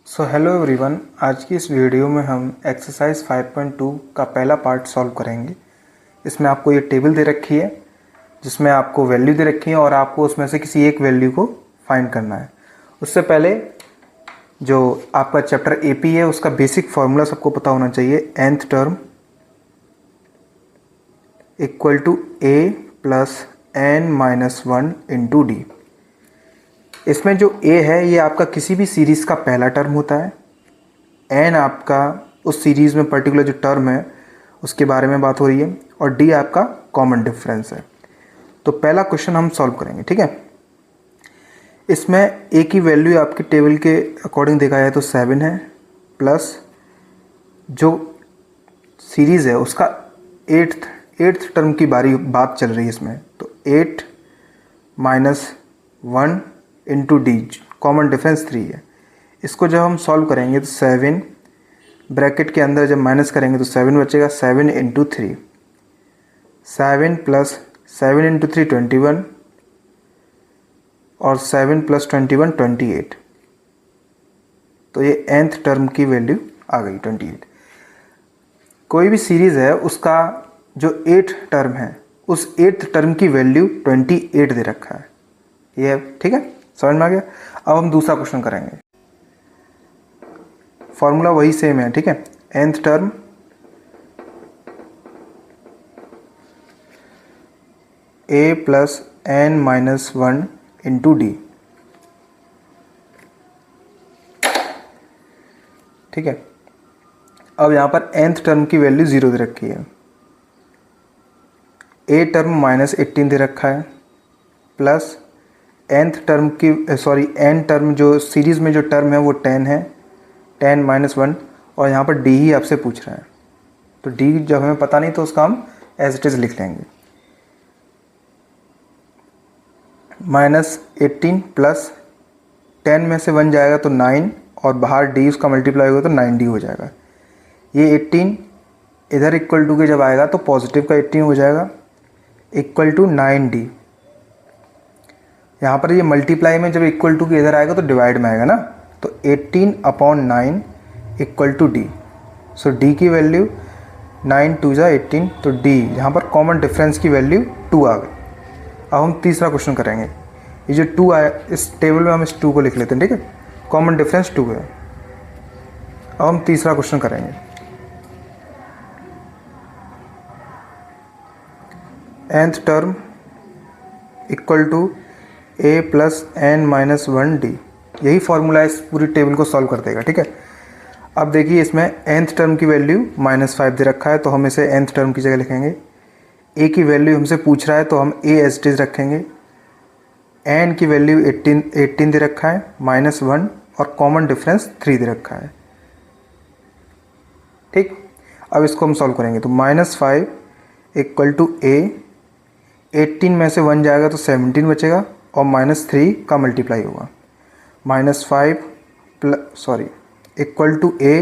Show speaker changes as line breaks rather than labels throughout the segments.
So hello everyone, आज की इस वीडियो में हम एक्सरसाइज 5.2 का पहला पार्ट सॉल्व करेंगे। इसमें आपको ये टेबल दे रखी है जिसमें आपको वैल्यू दे रखी है और आपको उसमें से किसी एक वैल्यू को फाइंड करना है। उससे पहले जो आपका चैप्टर एपी है उसका बेसिक फार्मूला सबको पता होना चाहिए। nth term equal to a plus n minus 1 into D. इसमें जो a है ये आपका किसी भी सीरीज़ का पहला टर्म होता है। n आपका उस सीरीज़ में पर्टिकुलर जो टर्म है उसके बारे में बात हो रही है और d आपका कॉमन डिफरेंस है। तो पहला क्वेश्चन हम सॉल्व करेंगे, ठीक है। इसमें a की वैल्यू आपके टेबल के अकॉर्डिंग देखा जाए तो 7 है, प्लस जो सीरीज़ है उसका एट्थ टर्म की बात चल रही है इसमें। तो 8 minus 1 into D, common difference 3 है। इसको जब हम सॉल्व करेंगे तो 7 ब्रैकेट के अंदर जब माइनस करेंगे तो 7 बचेगा। 7 इंटू 3, 7 प्लस 7 इंटू 3 21 और 7 प्लस 21 28। तो ये nth टर्म की वैल्यू आ गई 28। कोई भी सीरीज़ है उसका जो 8th टर्म है उस 8th टर्म की वैल्यू 28 दे रखा है। ये ठीक है, समझ में आ गया। अब हम दूसरा क्वेश्चन करेंगे। फॉर्मूला वही सेम है, ठीक है। nth term a plus n minus 1 into D, ठीक है। अब यहाँ पर nth टर्म की वैल्यू 0 दे रखी है। a टर्म माइनस 18 दे रखा है, प्लस nth टर्म की n टर्म जो सीरीज़ में जो टर्म है वो 10 है, 10 माइनस 1, और यहाँ पर d ही आपसे पूछ रहा है। तो d जब हमें पता नहीं तो उसका हम एज इट इज़ लिख लेंगे। माइनस 18 प्लस 10 में से 1 जाएगा तो 9 और बाहर d उसका मल्टीप्लाई होगा तो 9d हो जाएगा। ये 18 इधर इक्वल टू के जब आएगा तो पॉजिटिव का 18 हो जाएगा इक्वल टू 9d। यहाँ पर ये मल्टीप्लाई में जब इक्वल टू के इधर आएगा तो डिवाइड में आएगा ना, तो 18 upon 9 equal to D. So D की वैल्यू 9 2 जा 18, तो डी यहाँ पर कॉमन डिफरेंस की वैल्यू 2 आ गई। अब हम तीसरा क्वेश्चन करेंगे। ये जो 2 आया इस टेबल में हम इस 2 को लिख लेते हैं, ठीक है। कॉमन डिफरेंस 2 है। अब हम तीसरा क्वेश्चन करेंगे। nth term equal to a plus n minus 1 D. यही फॉर्मूला इस पूरी टेबल को सॉल्व कर देगा, ठीक है। अब देखिए इसमें nth टर्म की वैल्यू -5 दे रखा है तो हम इसे nth टर्म की जगह लिखेंगे। a की वैल्यू हमसे पूछ रहा है तो हम a एज इट इज़ रखेंगे। n की वैल्यू 18 दे रखा है, -1 और कॉमन डिफरेंस 3 दे रखा है, ठीक। अब इसको हम सॉल्व करेंगे तो -5 इक्वल टू a, 18 में से 1 जाएगा तो 17 बचेगा और -3 का मल्टीप्लाई होगा। -5 इक्वल टू a,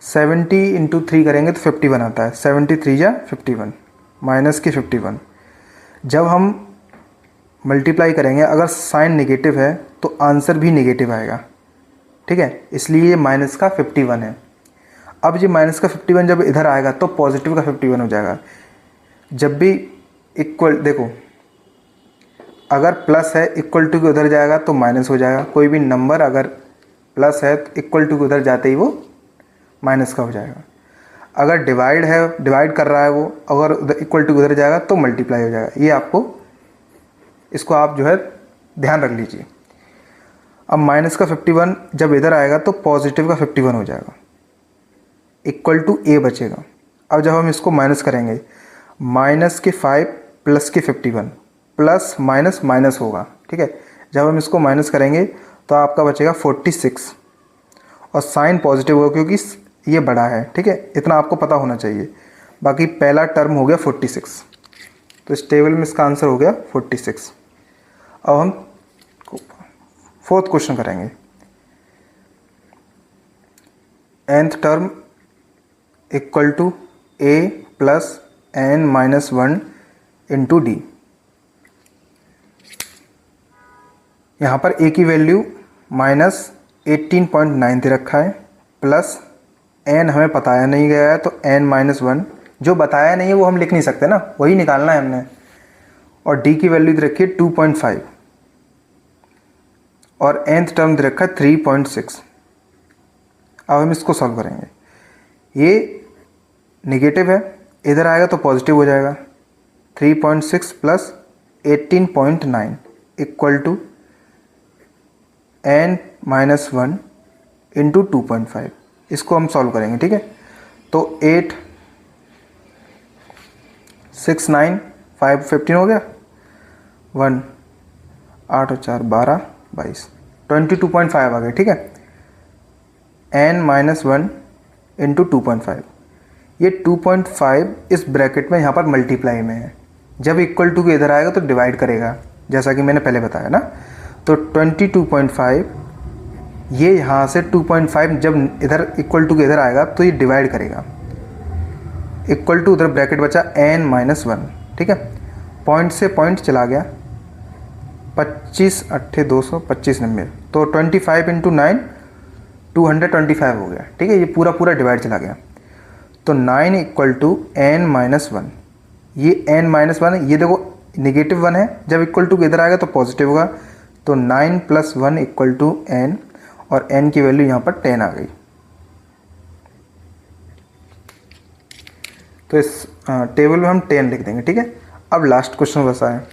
70 इंटू 3 करेंगे तो 51 आता है। 73 या 51 माइनस की 51। जब हम मल्टीप्लाई करेंगे अगर साइन नेगेटिव है तो आंसर भी नेगेटिव आएगा, ठीक है। इसलिए ये माइनस का 51 है। अब ये माइनस का 51 जब इधर आएगा तो पॉजिटिव का 51 हो जाएगा। जब भी इक्वल, देखो अगर प्लस है इक्वल टू के उधर जाएगा तो माइनस हो जाएगा। कोई भी नंबर अगर प्लस है तो इक्वल टू के उधर जाते ही वो माइनस का हो जाएगा। अगर डिवाइड है, डिवाइड कर रहा है वो, अगर उधर इक्वल टू के उधर जाएगा तो मल्टीप्लाई हो जाएगा। ये आपको, इसको आप जो है ध्यान रख लीजिए। अब माइनस का 51 जब इधर आएगा तो पॉजिटिव का 51 हो जाएगा, इक्वल टू a बचेगा। अब जब हम इसको माइनस करेंगे, माइनस के 5 प्लस के 51, प्लस माइनस माइनस होगा, ठीक है। जब हम इसको माइनस करेंगे तो आपका बचेगा 46 और साइन पॉजिटिव होगा क्योंकि ये बड़ा है, ठीक है। इतना आपको पता होना चाहिए। बाकी पहला टर्म हो गया 46, तो इस टेबल में इसका आंसर हो गया 46। अब हम फोर्थ क्वेश्चन करेंगे। nth term equal to a plus n minus 1 into D. यहाँ पर a की वैल्यू 18.9 दे रखा है प्लस n हमें बताया नहीं गया है तो n-1, जो बताया नहीं है वो हम लिख नहीं सकते ना, वही निकालना है हमने। और d की वैल्यू दे रखी है 2.5 और nth टर्म दे रखा है 3.6। अब हम इसको सॉल्व करेंगे। ये नेगेटिव है, इधर आएगा तो पॉजिटिव हो जाएगा। 3.6 plus 18.9 equal to n-1 into 2.5। इसको हम सॉल्व करेंगे, ठीक है। तो 8 6 9 5 15 हो गया, 1 8 और 4 12 22 22.5 आ गया, ठीक है। n-1 इंटू 2.5, ये 2.5 इस ब्रैकेट में यहाँ पर मल्टीप्लाई में है। जब इक्वल टू के इधर आएगा तो डिवाइड करेगा, जैसा कि मैंने पहले बताया ना। तो 22.5 ये यहाँ से 2.5 जब इधर इक्वल टू के इधर आएगा तो ये डिवाइड करेगा। इक्वल टू उधर ब्रैकेट बचा n-1, ठीक है। पॉइंट से पॉइंट चला गया, 25 8 200 25 90, तो 25 इंटू 9 225 हो गया, ठीक है। ये पूरा पूरा डिवाइड चला गया। तो 9 इक्वल टू n-1, ये n-1, ये देखो नेगेटिव 1 है, जब इक्वल टू इधर आएगा तो पॉजिटिव होगा। तो 9 + 1 इक्वल टू n, और n की वैल्यू यहाँ पर 10 आ गई। तो इस टेबल में हम 10 लिख देंगे, ठीक है। अब लास्ट क्वेश्चन बचा है।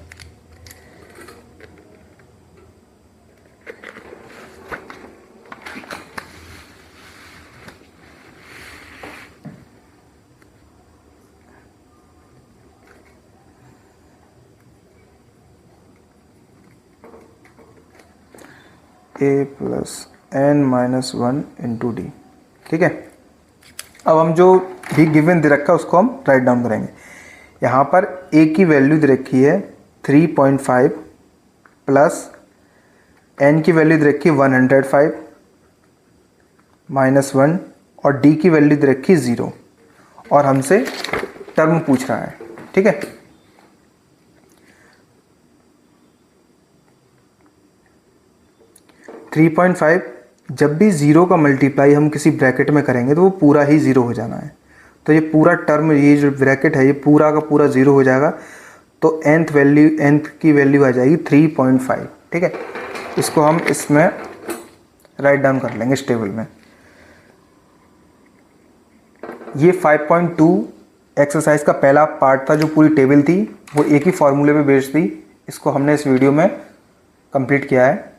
a plus n-1 into D, ठीक है। अब हम जो भी गिवन दे रखा है उसको हम राइट डाउन करेंगे। यहाँ पर a की वैल्यू दे रखी है 3.5 प्लस n की वैल्यू दे रखी है 105 -1 और d की वैल्यू दे रखी है 0, और हमसे टर्म पूछ रहा है, ठीक है। थ्री 3.5 जब भी 0 का मल्टीप्लाई हम किसी ब्रैकेट में करेंगे तो वो पूरा ही 0 हो जाना है। तो ये पूरा टर्म, ये जो ब्रैकेट है ये पूरा का पूरा 0 हो जाएगा। तो nth की वैल्यू आ जाएगी 3.5, ठीक है। इसको हम इसमें राइट डाउन कर लेंगे इस टेबल में। ये 5.2 एक्सरसाइज का पहला पार्ट था, जो पूरी टेबल थी वो एक ही फॉर्मूले पे बेस्ड थी। इसको हमने इस वीडियो में कंप्लीट किया है।